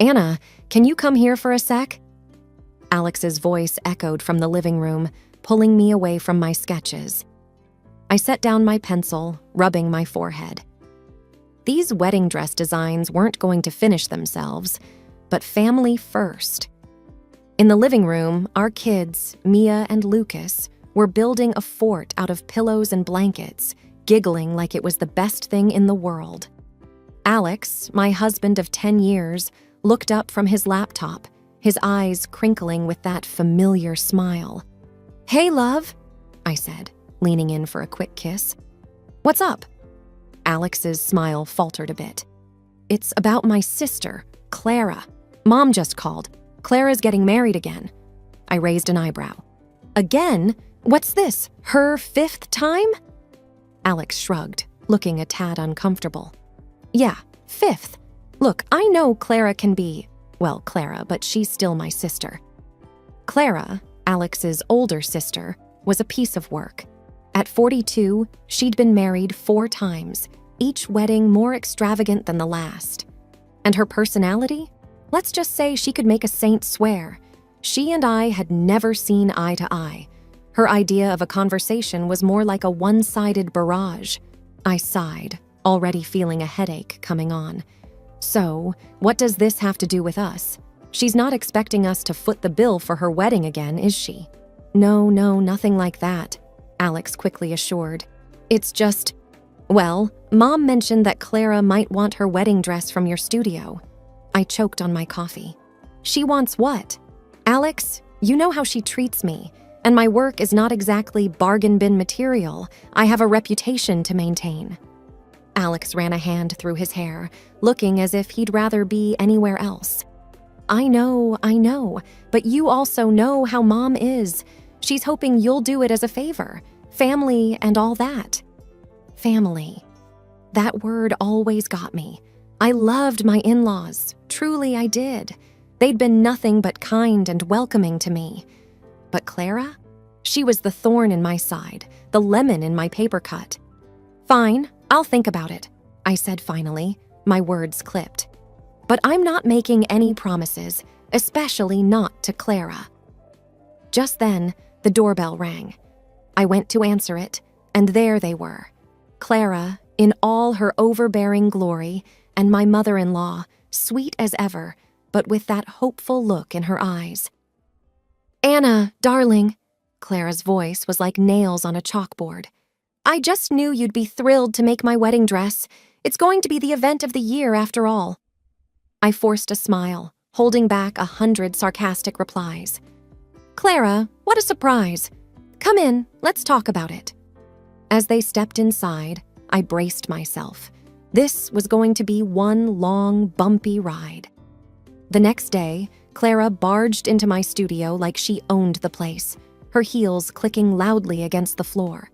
Anna, can you come here for a sec? Alex's voice echoed from the living room, pulling me away from my sketches. I set down my pencil, rubbing my forehead. These wedding dress designs weren't going to finish themselves, but family first. In the living room, our kids, Mia and Lucas, were building a fort out of pillows and blankets, giggling like it was the best thing in the world. Alex, my husband of 10 years, looked up from his laptop, his eyes crinkling with that familiar smile. "Hey, love," I said, leaning in for a quick kiss. "What's up?" Alex's smile faltered a bit. "It's about my sister, Clara. Mom just called. Clara's getting married again." I raised an eyebrow. "Again? What's this, her 5th time?" Alex shrugged, looking a tad uncomfortable. "Yeah, 5th. Look, I know Clara can be, well, Clara, but she's still my sister." Clara, Alex's older sister, was a piece of work. At 42, she'd been married 4 times, each wedding more extravagant than the last. And her personality? Let's just say she could make a saint swear. She and I had never seen eye to eye. Her idea of a conversation was more like a one-sided barrage. I sighed, already feeling a headache coming on. So, what does this have to do with us? She's not expecting us to foot the bill for her wedding again, is she? No, nothing like that, Alex quickly assured. It's just, well, Mom mentioned that Clara might want her wedding dress from your studio. I choked on my coffee. She wants what? Alex, you know how she treats me, and my work is not exactly bargain bin material. I have a reputation to maintain. Alex ran a hand through his hair, looking as if he'd rather be anywhere else. I know, but you also know how Mom is. She's hoping you'll do it as a favor. Family and all that. Family. That word always got me. I loved my in-laws. Truly I did. They'd been nothing but kind and welcoming to me. But Clara? She was the thorn in my side, the lemon in my paper cut. Fine, I'll think about it, I said finally, my words clipped. But I'm not making any promises, especially not to Clara. Just then, the doorbell rang. I went to answer it, and there they were. Clara, in all her overbearing glory, and my mother-in-law, sweet as ever, but with that hopeful look in her eyes. Anna, darling, Clara's voice was like nails on a chalkboard. I just knew you'd be thrilled to make my wedding dress. It's going to be the event of the year after all. I forced a smile, holding back 100 sarcastic replies. Clara, what a surprise. Come in, let's talk about it. As they stepped inside, I braced myself. This was going to be one long, bumpy ride. The next day, Clara barged into my studio like she owned the place, her heels clicking loudly against the floor.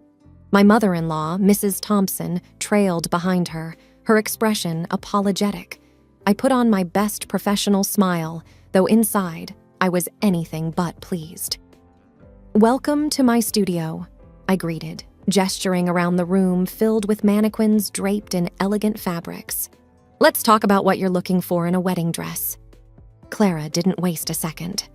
My mother-in-law, Mrs. Thompson, trailed behind her, her expression apologetic. I put on my best professional smile, though inside, I was anything but pleased. Welcome to my studio, I greeted, gesturing around the room filled with mannequins draped in elegant fabrics. Let's talk about what you're looking for in a wedding dress. Clara didn't waste a second.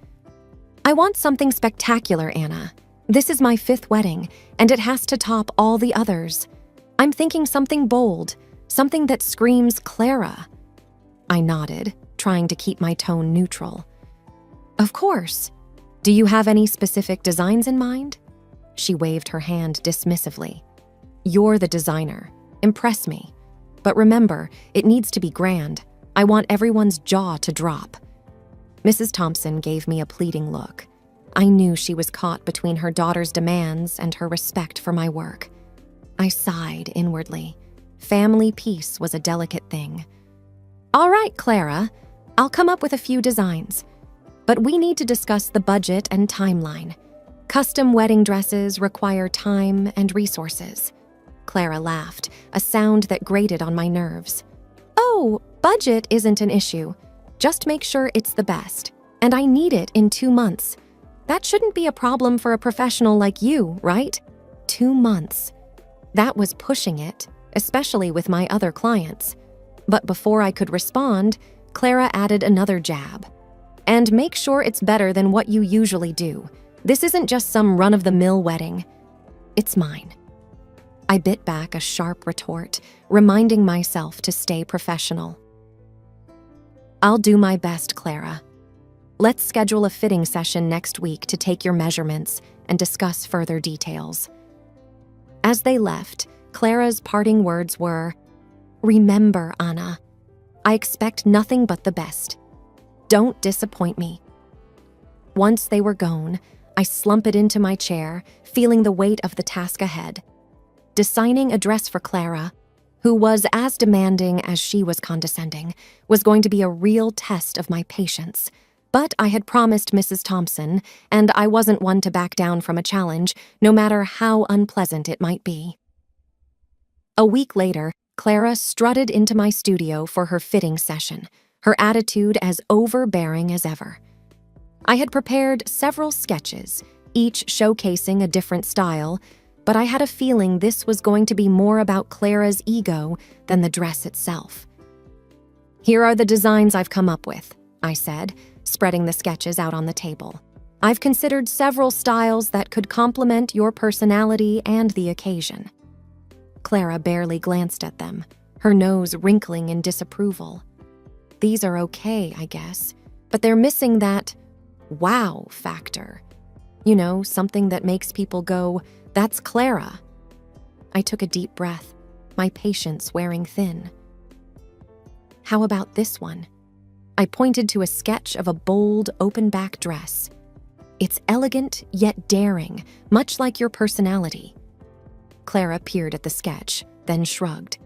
I want something spectacular, Anna. This is my 5th wedding, and it has to top all the others. I'm thinking something bold, something that screams Clara. I nodded, trying to keep my tone neutral. Of course. Do you have any specific designs in mind? She waved her hand dismissively. You're the designer. Impress me. But remember, it needs to be grand. I want everyone's jaw to drop. Mrs. Thompson gave me a pleading look. I knew she was caught between her daughter's demands and her respect for my work. I sighed inwardly. Family peace was a delicate thing. All right, Clara, I'll come up with a few designs. But we need to discuss the budget and timeline. Custom wedding dresses require time and resources. Clara laughed, a sound that grated on my nerves. Oh, budget isn't an issue. Just make sure it's the best. And I need it in 2 months. That shouldn't be a problem for a professional like you, right? 2 months. That was pushing it, especially with my other clients. But before I could respond, Clara added another jab. And make sure it's better than what you usually do. This isn't just some run-of-the-mill wedding. It's mine. I bit back a sharp retort, reminding myself to stay professional. I'll do my best, Clara. Let's schedule a fitting session next week to take your measurements and discuss further details. As they left, Clara's parting words were, "Remember, Anna, I expect nothing but the best. Don't disappoint me." Once they were gone, I slumped into my chair, feeling the weight of the task ahead. Designing a dress for Clara, who was as demanding as she was condescending, was going to be a real test of my patience. But I had promised Mrs. Thompson, and I wasn't one to back down from a challenge, no matter how unpleasant it might be. A week later, Clara strutted into my studio for her fitting session, her attitude as overbearing as ever. I had prepared several sketches, each showcasing a different style, but I had a feeling this was going to be more about Clara's ego than the dress itself. "Here are the designs I've come up with," I said, spreading the sketches out on the table. "I've considered several styles that could complement your personality and the occasion." Clara barely glanced at them, her nose wrinkling in disapproval. "These are okay, I guess, but they're missing that wow factor. You know, something that makes people go, 'That's Clara.'" I took a deep breath, my patience wearing thin. "How about this one?" I pointed to a sketch of a bold, open-back dress. "It's elegant yet daring, much like your personality." Clara peered at the sketch, then shrugged.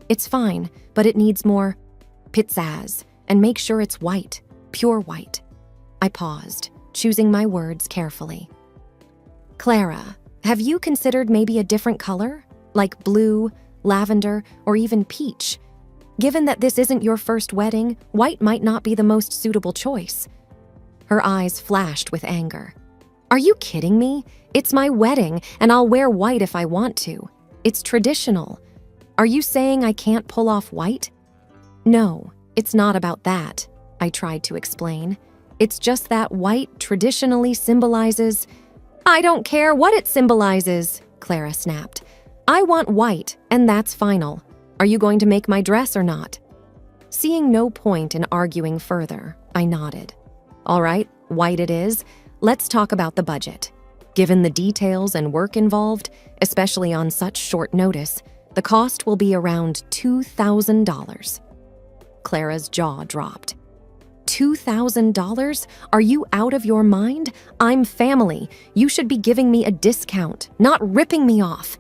"It's fine, but it needs more pizzazz, and make sure it's white, pure white." I paused, choosing my words carefully. "Clara, have you considered maybe a different color, like blue, lavender, or even peach? Given that this isn't your first wedding, white might not be the most suitable choice." Her eyes flashed with anger. "Are you kidding me? It's my wedding, and I'll wear white if I want to. It's traditional. Are you saying I can't pull off white?" "No, it's not about that," I tried to explain. "It's just that white traditionally symbolizes—" "I don't care what it symbolizes," Clara snapped. "I want white, and that's final. Are you going to make my dress or not?" Seeing no point in arguing further, I nodded. "All right, white it is. Let's talk about the budget. Given the details and work involved, especially on such short notice, the cost will be around $2,000. Clara's jaw dropped. $2,000? Are you out of your mind? I'm family. You should be giving me a discount, not ripping me off.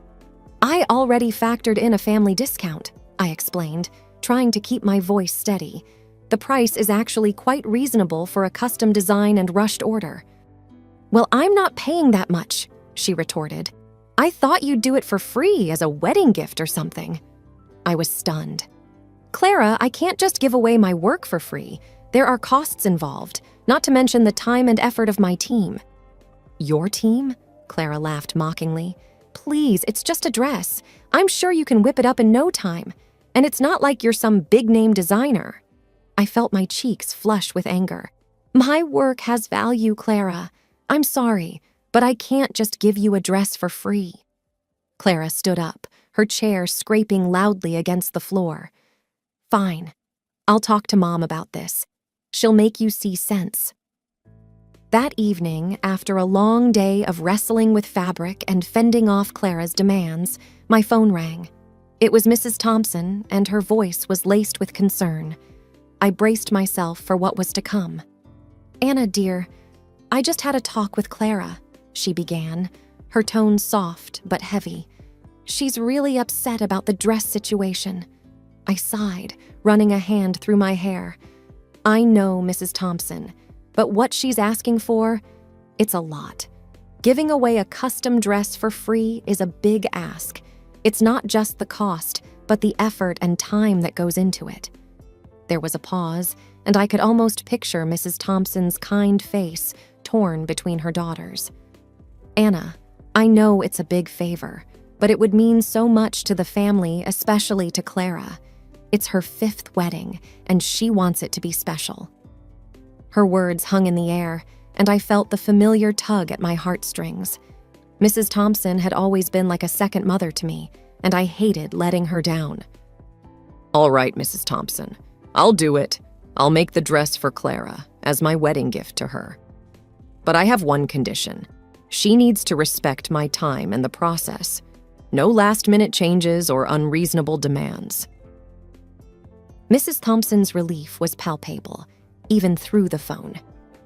I already factored in a family discount, I explained, trying to keep my voice steady. The price is actually quite reasonable for a custom design and rushed order. "Well, I'm not paying that much," she retorted. "I thought you'd do it for free as a wedding gift or something." I was stunned. "Clara, I can't just give away my work for free. There are costs involved, not to mention the time and effort of my team." "Your team?" Clara laughed mockingly. "Please, it's just a dress. I'm sure you can whip it up in no time. And it's not like you're some big-name designer." I felt my cheeks flush with anger. "My work has value, Clara. I'm sorry, but I can't just give you a dress for free." Clara stood up, her chair scraping loudly against the floor. "Fine. I'll talk to Mom about this. She'll make you see sense." That evening, after a long day of wrestling with fabric and fending off Clara's demands, my phone rang. It was Mrs. Thompson, and her voice was laced with concern. I braced myself for what was to come. "Anna, dear, I just had a talk with Clara," she began, her tone soft but heavy. "She's really upset about the dress situation." I sighed, running a hand through my hair. "I know, Mrs. Thompson, but what she's asking for, it's a lot. Giving away a custom dress for free is a big ask. It's not just the cost, but the effort and time that goes into it." There was a pause, and I could almost picture Mrs. Thompson's kind face torn between her daughters. "Anna, I know it's a big favor, but it would mean so much to the family, especially to Clara. It's her 5th wedding, and she wants it to be special. Her words hung in the air, and I felt the familiar tug at my heartstrings. Mrs. Thompson had always been like a second mother to me, and I hated letting her down. All right, Mrs. Thompson. I'll do it. I'll make the dress for Clara as my wedding gift to her. But I have one condition. She needs to respect my time and the process. No last-minute changes or unreasonable demands. Mrs. Thompson's relief was palpable, even through the phone.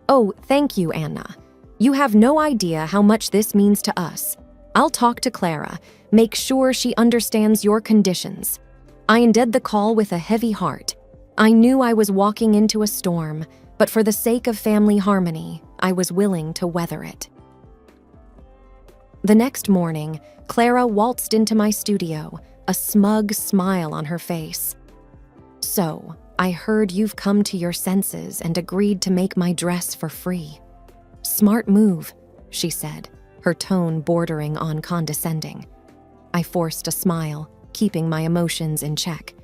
Oh, thank you, Anna. You have no idea how much this means to us. I'll talk to Clara, make sure she understands your conditions. I ended the call with a heavy heart. I knew I was walking into a storm, but for the sake of family harmony, I was willing to weather it. The next morning, Clara waltzed into my studio, a smug smile on her face. So, I heard you've come to your senses and agreed to make my dress for free. Smart move, she said, her tone bordering on condescending. I forced a smile, keeping my emotions in check.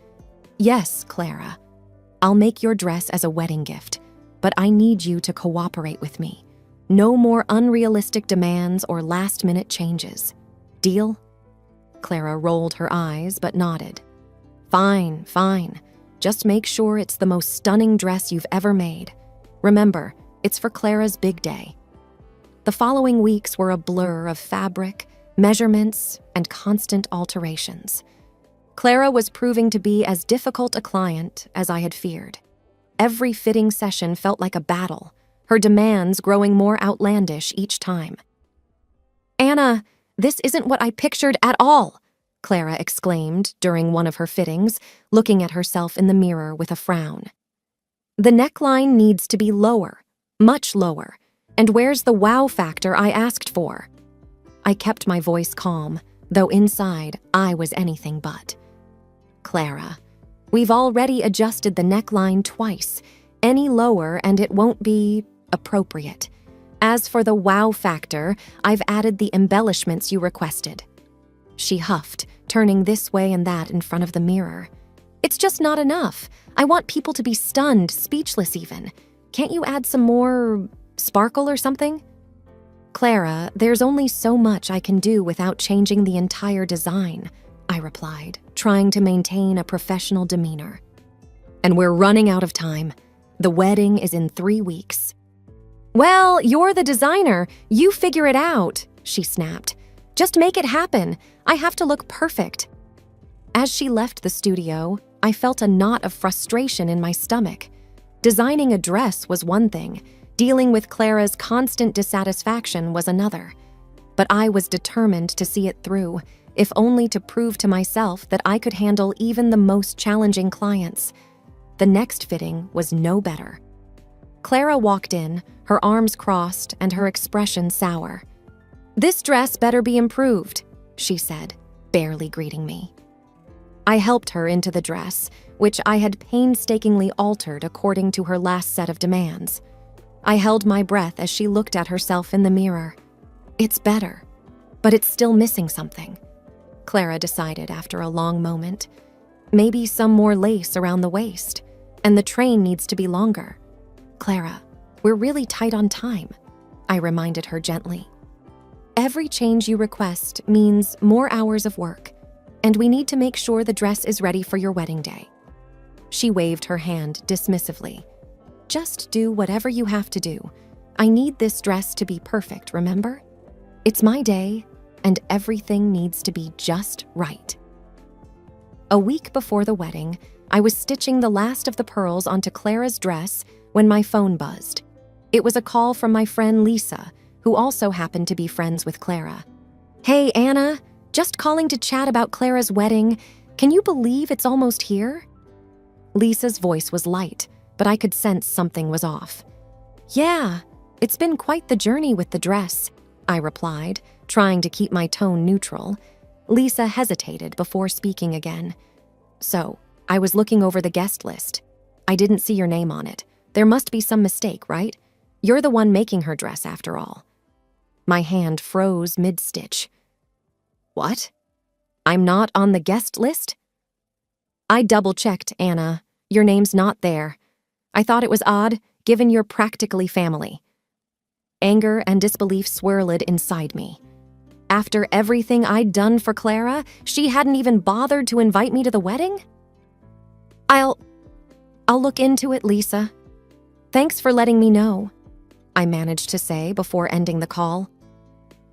Yes, Clara. I'll make your dress as a wedding gift, but I need you to cooperate with me. No more unrealistic demands or last-minute changes. Deal? Clara rolled her eyes but nodded. Fine. Just make sure it's the most stunning dress you've ever made. Remember, it's for Clara's big day. The following weeks were a blur of fabric, measurements, and constant alterations. Clara was proving to be as difficult a client as I had feared. Every fitting session felt like a battle, her demands growing more outlandish each time. Anna, this isn't what I pictured at all, Clara exclaimed during one of her fittings, looking at herself in the mirror with a frown. The neckline needs to be lower, much lower, and where's the wow factor I asked for? I kept my voice calm, though inside I was anything but. Clara, we've already adjusted the neckline twice. Any lower and it won't be appropriate. As for the wow factor, I've added the embellishments you requested. She huffed, turning this way and that in front of the mirror. It's just not enough. I want people to be stunned, speechless even. Can't you add some more sparkle or something? Clara, there's only so much I can do without changing the entire design, I replied, trying to maintain a professional demeanor. And we're running out of time. The wedding is in 3 weeks. Well, you're the designer. You figure it out, she snapped. Just make it happen. I have to look perfect. As she left the studio, I felt a knot of frustration in my stomach. Designing a dress was one thing. Dealing with Clara's constant dissatisfaction was another. But I was determined to see it through, if only to prove to myself that I could handle even the most challenging clients. The next fitting was no better. Clara walked in, her arms crossed and her expression sour. This dress better be improved, she said, barely greeting me. I helped her into the dress, which I had painstakingly altered according to her last set of demands. I held my breath as she looked at herself in the mirror. It's better, but it's still missing something, Clara decided after a long moment. Maybe some more lace around the waist, and the train needs to be longer. Clara, we're really tight on time, I reminded her gently. Every change you request means more hours of work, and we need to make sure the dress is ready for your wedding day. She waved her hand dismissively. Just do whatever you have to do. I need this dress to be perfect, remember? It's my day, and everything needs to be just right. A week before the wedding, I was stitching the last of the pearls onto Clara's dress when my phone buzzed. It was a call from my friend Lisa, who also happened to be friends with Clara. Hey, Anna, just calling to chat about Clara's wedding. Can you believe it's almost here? Lisa's voice was light, but I could sense something was off. Yeah, it's been quite the journey with the dress, I replied, trying to keep my tone neutral. Lisa hesitated before speaking again. So, I was looking over the guest list. I didn't see your name on it. There must be some mistake, right? You're the one making her dress, after all. My hand froze mid-stitch. What? I'm not on the guest list? I double-checked, Anna. Your name's not there. I thought it was odd, given you're practically family. Anger and disbelief swirled inside me. After everything I'd done for Clara, she hadn't even bothered to invite me to the wedding? I'll look into it, Lisa. Thanks for letting me know, I managed to say before ending the call.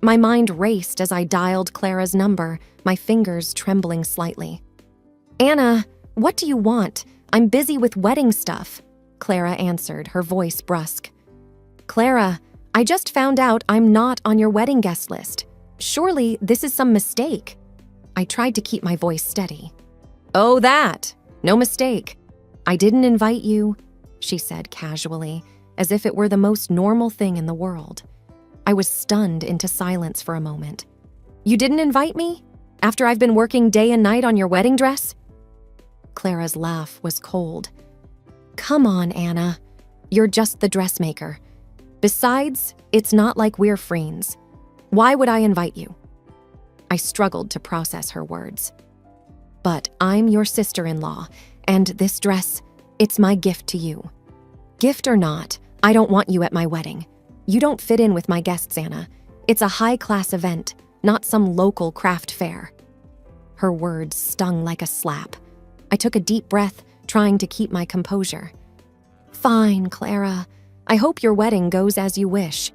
My mind raced as I dialed Clara's number, my fingers trembling slightly. Anna, what do you want? I'm busy with wedding stuff, Clara answered, her voice brusque. Clara, I just found out I'm not on your wedding guest list. Surely this is some mistake. I tried to keep my voice steady. Oh, that. No mistake. I didn't invite you, she said casually, as if it were the most normal thing in the world. I was stunned into silence for a moment. You didn't invite me? After I've been working day and night on your wedding dress? Clara's laugh was cold. Come on, Anna. You're just the dressmaker. Besides, it's not like we're friends. Why would I invite you? I struggled to process her words. But I'm your sister-in-law, and this dress, it's my gift to you. Gift or not, I don't want you at my wedding. You don't fit in with my guests, Anna. It's a high-class event, not some local craft fair. Her words stung like a slap. I took a deep breath, trying to keep my composure. Fine, Clara. I hope your wedding goes as you wish.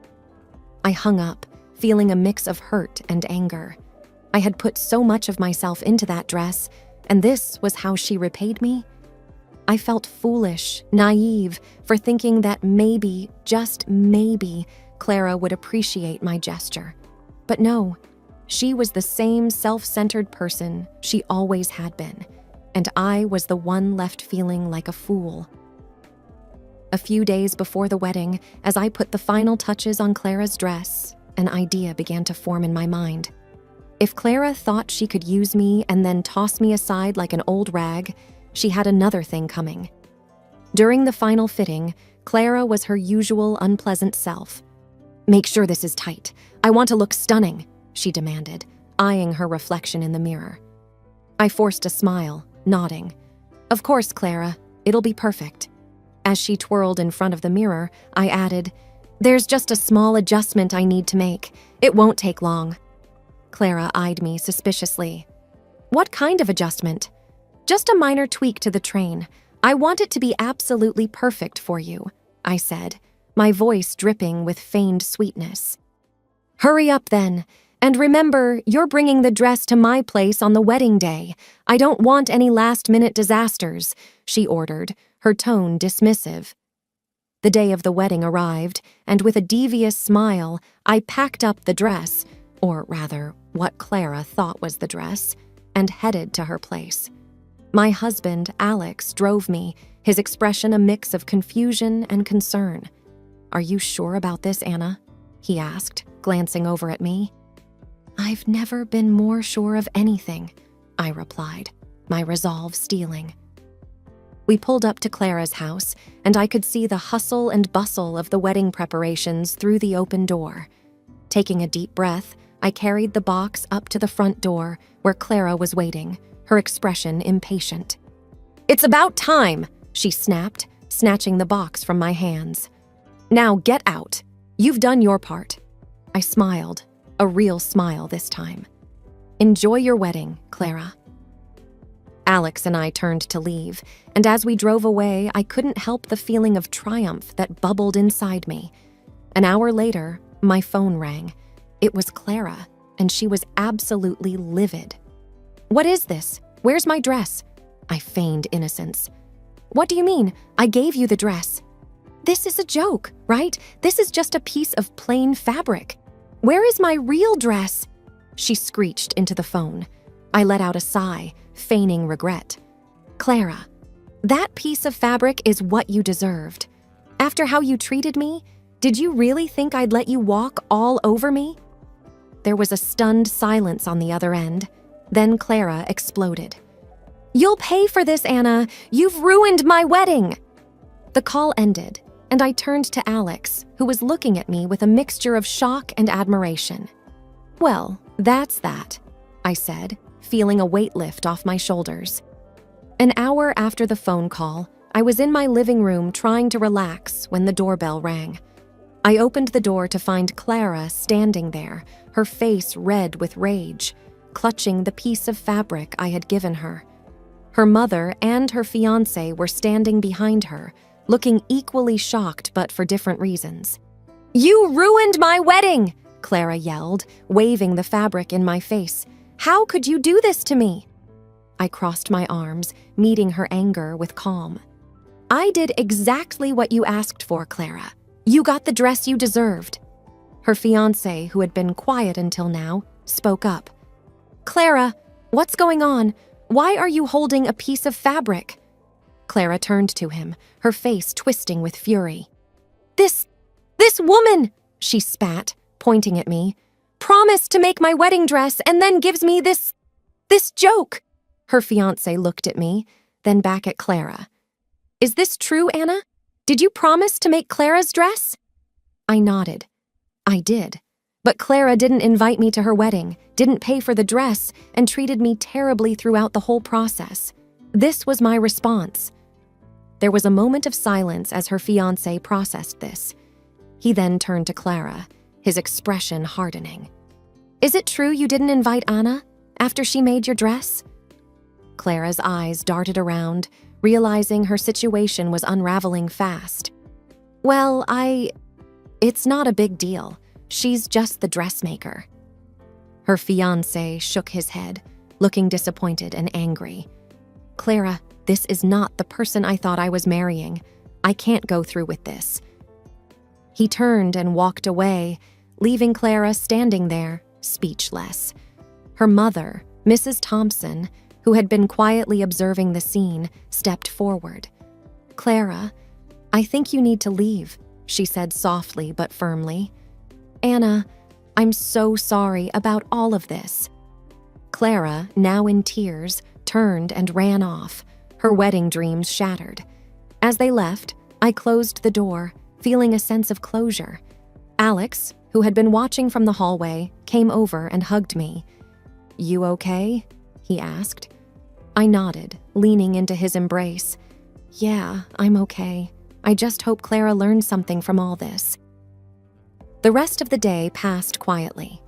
I hung up, feeling a mix of hurt and anger. I had put so much of myself into that dress, and this was how she repaid me? I felt foolish, naive, for thinking that maybe, just maybe, Clara would appreciate my gesture. But no, she was the same self-centered person she always had been, and I was the one left feeling like a fool. A few days before the wedding, as I put the final touches on Clara's dress, an idea began to form in my mind. If Clara thought she could use me and then toss me aside like an old rag, she had another thing coming. During the final fitting, Clara was her usual unpleasant self. Make sure this is tight. I want to look stunning, she demanded, eyeing her reflection in the mirror. I forced a smile, nodding. Of course, Clara, it'll be perfect. As she twirled in front of the mirror, I added, There's just a small adjustment I need to make. It won't take long. Clara eyed me suspiciously. What kind of adjustment? Just a minor tweak to the train. I want it to be absolutely perfect for you, I said, my voice dripping with feigned sweetness. Hurry up then, and remember, you're bringing the dress to my place on the wedding day. I don't want any last-minute disasters, she ordered, her tone dismissive. The day of the wedding arrived, and with a devious smile, I packed up the dress, or rather, what Clara thought was the dress, and headed to her place. My husband, Alex, drove me, his expression a mix of confusion and concern. Are you sure about this, Anna? He asked, glancing over at me. I've never been more sure of anything, I replied, my resolve steeling. We pulled up to Clara's house, and I could see the hustle and bustle of the wedding preparations through the open door. Taking a deep breath, I carried the box up to the front door, where Clara was waiting, her expression impatient. It's about time, she snapped, snatching the box from my hands. Now get out. You've done your part. I smiled, a real smile this time. Enjoy your wedding, Clara. Alex and I turned to leave, and as we drove away, I couldn't help the feeling of triumph that bubbled inside me. An hour later, my phone rang. It was Clara, and she was absolutely livid. What is this? Where's my dress? I feigned innocence. What do you mean? I gave you the dress. This is a joke, right? This is just a piece of plain fabric. Where is my real dress? She screeched into the phone. I let out a sigh, feigning regret. Clara, that piece of fabric is what you deserved. After how you treated me, did you really think I'd let you walk all over me? There was a stunned silence on the other end. Then Clara exploded. You'll pay for this, Anna. You've ruined my wedding. The call ended, and I turned to Alex, who was looking at me with a mixture of shock and admiration. Well, that's that, I said, feeling a weight lift off my shoulders. An hour after the phone call, I was in my living room trying to relax when the doorbell rang. I opened the door to find Clara standing there, her face red with rage, clutching the piece of fabric I had given her. Her mother and her fiancé were standing behind her, looking equally shocked but for different reasons. "You ruined my wedding!" Clara yelled, waving the fabric in my face. "How could you do this to me?" I crossed my arms, meeting her anger with calm. "I did exactly what you asked for, Clara. You got the dress you deserved." Her fiancé, who had been quiet until now, spoke up. "Clara, what's going on? Why are you holding a piece of fabric?" Clara turned to him, her face twisting with fury. This woman," she spat, pointing at me, "promised to make my wedding dress and then gives me this joke." Her fiancé looked at me, then back at Clara. "Is this true, Anna? Did you promise to make Clara's dress?" I nodded. I did. But Clara didn't invite me to her wedding, didn't pay for the dress, and treated me terribly throughout the whole process. This was my response. There was a moment of silence as her fiancé processed this. He then turned to Clara, his expression hardening. "Is it true you didn't invite Anna after she made your dress?" Clara's eyes darted around, realizing her situation was unraveling fast. "Well, it's not a big deal. She's just the dressmaker." Her fiancé shook his head, looking disappointed and angry. "Clara, this is not the person I thought I was marrying. I can't go through with this." He turned and walked away, leaving Clara standing there, speechless. Her mother, Mrs. Thompson, who had been quietly observing the scene, stepped forward. "Clara, I think you need to leave," she said softly but firmly. "Anna, I'm so sorry about all of this." Clara, now in tears, turned and ran off, her wedding dreams shattered. As they left, I closed the door, feeling a sense of closure. Alex, who had been watching from the hallway, came over and hugged me. "You okay?" he asked. I nodded, leaning into his embrace. "Yeah, I'm okay. I just hope Clara learned something from all this." The rest of the day passed quietly.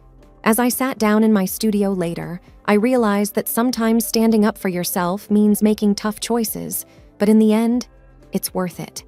As I sat down in my studio later, I realized that sometimes standing up for yourself means making tough choices, but in the end, it's worth it.